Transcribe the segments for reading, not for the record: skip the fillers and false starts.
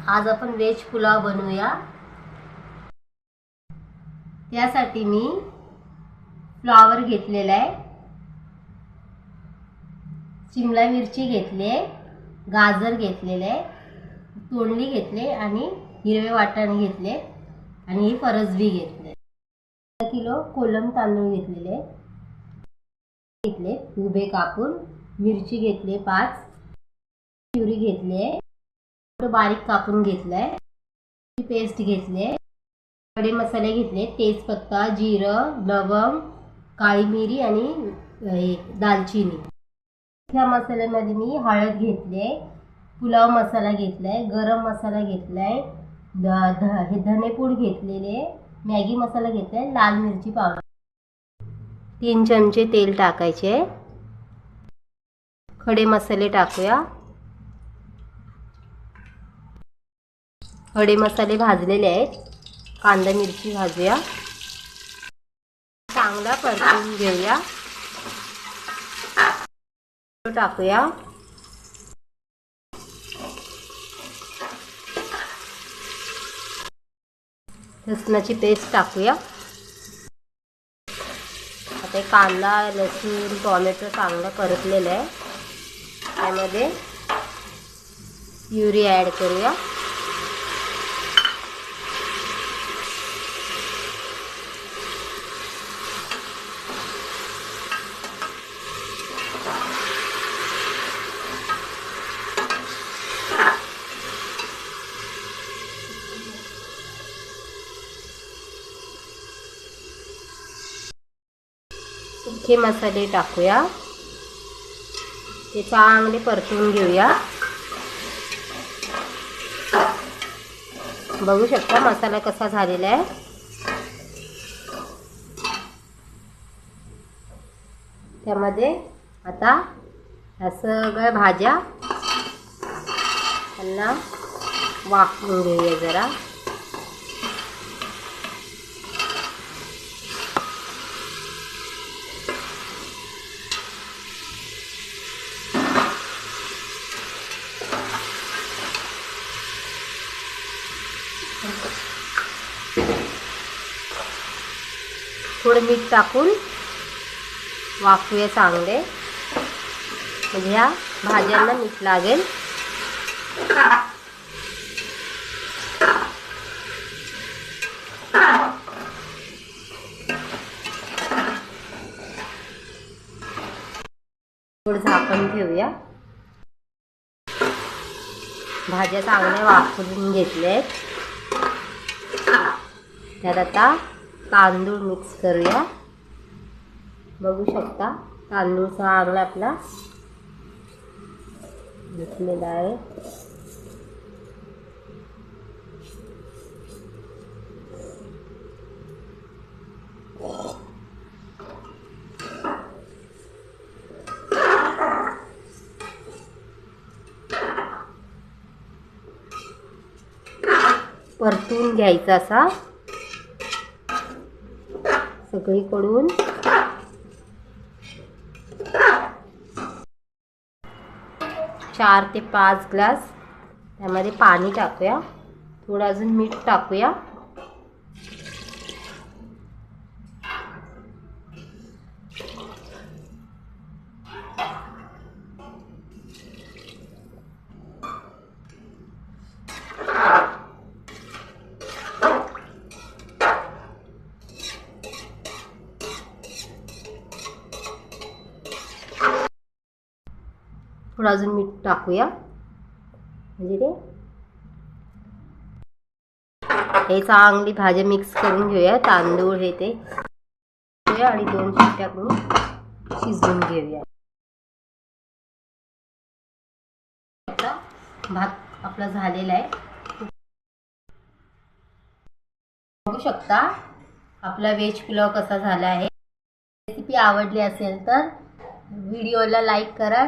आज आपण व्हेज पुलाव बनवूया। त्यासाठी मी फ्लॉवर घेतलेला आहे, शिमला मिरची घेतली, गाजर घेतलेले, तोंडली घेतले आणि हिरवे वाटाणे घेतले आणि ही फरसबी घेतले। 1 किलो कोलम तांदूळ घेतलेले, उभे कापून, मिरची घेतली 5, प्युरी घेतली, बारीक कापून घेतलाय, पेस्ट घेतली, खडे मसाले घेतले, तेजपत्ता, जिरं, लवंग, काळी मिरी आणि दालचिनी। ह्या मसाल्यामध्ये मी हळद घेतले, पुलाव मसाला घेतलाय, गरम मसाला घेतलाय, हे धनेपूड घेतलेले, मॅगी मसाला घेतलाय, लाल मिरची पावडर। 3 चमचे तेल टाकायचे, खडे मसाले टाकूया। खडे मसाले भाजलेले आहेत, कांदा मिरची भाजूया, चांगला परतून घेऊया, टाकूया, लसणाची पेस्ट टाकूया। आता कांदा, लसूण, टोमॅटो चांगलं परतलेलं आहे, त्यामध्ये प्युरी ॲड करूया। सुखे मसाले टाकूया, ते चांगले परतून घेऊया। बघू शकता मसाला कसा झालेला आहे। त्यामध्ये आता ह्या सगळ्या भाज्या त्यांना वाफवून घेऊया जरा। थोडं मीठ टाकून वाफवूया चांगले, म्हणजे ह्या भाज्यांना मीठ लागेल। थोडं झाकण ठेवूया। भाज्या चांगल्या वाफवून घेतल्या, त्यात आता तांदूळ मिक्स करूया। बघू शकता तांदूळ चांगला आपला घेतलेला आहे। परतून घ्यायचा असा सगळीकडून। 4 ते 5 ग्लास त्यामध्ये पाणी टाकूया, थोडं अजून मीठ टाकूया। थोडं अजून मीठ टाकूया, म्हणजे हे चांगली भाजी मिक्स करून घेऊया। तांदूळ हे ते आणि 2 शिट्ट्या करून शिजवून घेऊया। भात आपला झालेला आहे। बघू शकता आपला व्हेज पुलाव कसा झाला आहे। रेसिपी आवडली असेल तर व्हिडिओला लाईक करा,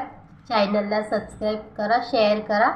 चॅनलला सबस्क्राईब करा, शेअर करा।